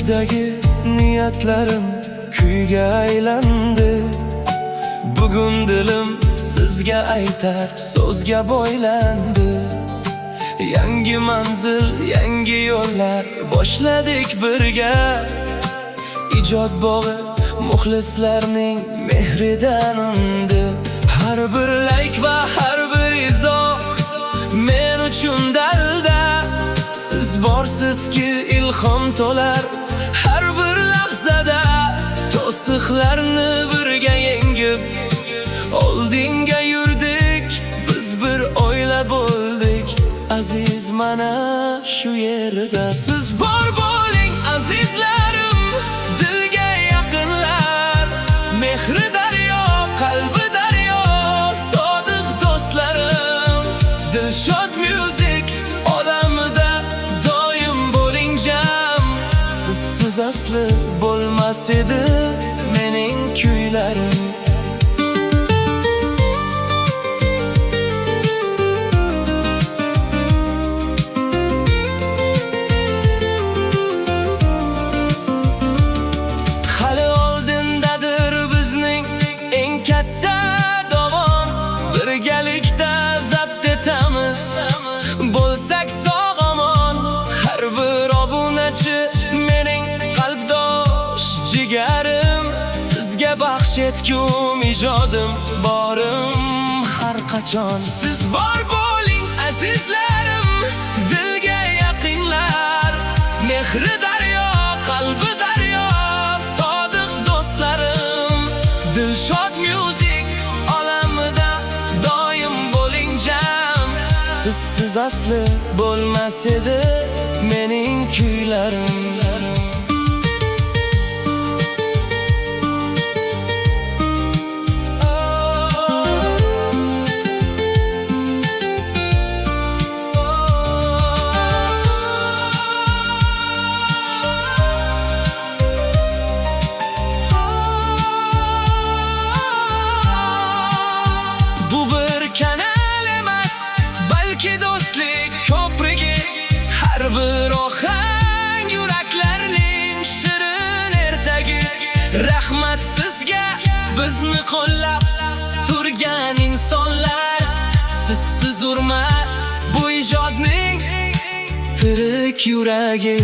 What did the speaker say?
Ko'ksidagi niyatlarim kuyga aylandi. Bugun dilim sizga aytar so'zga bo'ylandi. Yangi manzil, yangi yo'llar boshladik birga. Ijod bog'i muxlislarning mehridan undi. Har bir layk va har bir izoh men uchun dalda. Siz borsizki ilhom to'lar har bir lahzada. To'siqlarni birga yengib oldinga yurdik. Biz bir oila bo'ldik aziz, mana shu yerda. Siz bor bo'ling azizlarim, dilga yaqinlar, mehri daryo, qalbi daryo, sodiq do'stlarim. Dilshod Music olamida doim bo'ling jam. Sizsiz asli bo'lmas edi mening kuylarim. Birgalikda zabt etamiz, bo'lsak sog' omon. Har bir obunachi mening qalbdosh jigarim. Sizga baxsh etgum ijodim, borim har qachon. Siz bor bo'ling azizlarim, dilga yaqinlar, mehri daryo, qalbi daryo, sodiq do'stlarim. Dilshod Music olamida doim bo'ling jam. Sizsiz asli bo'lmas edi mening kuylarim. Bu bir kanal emas, balki do'stlik ko'prigi. Har bir ohang yuraklarning shirin ertagi. Rahmat sizga, bizni qo'llab turgan insonlar. Sizsiz urmas bu ijodning tirik yuragi.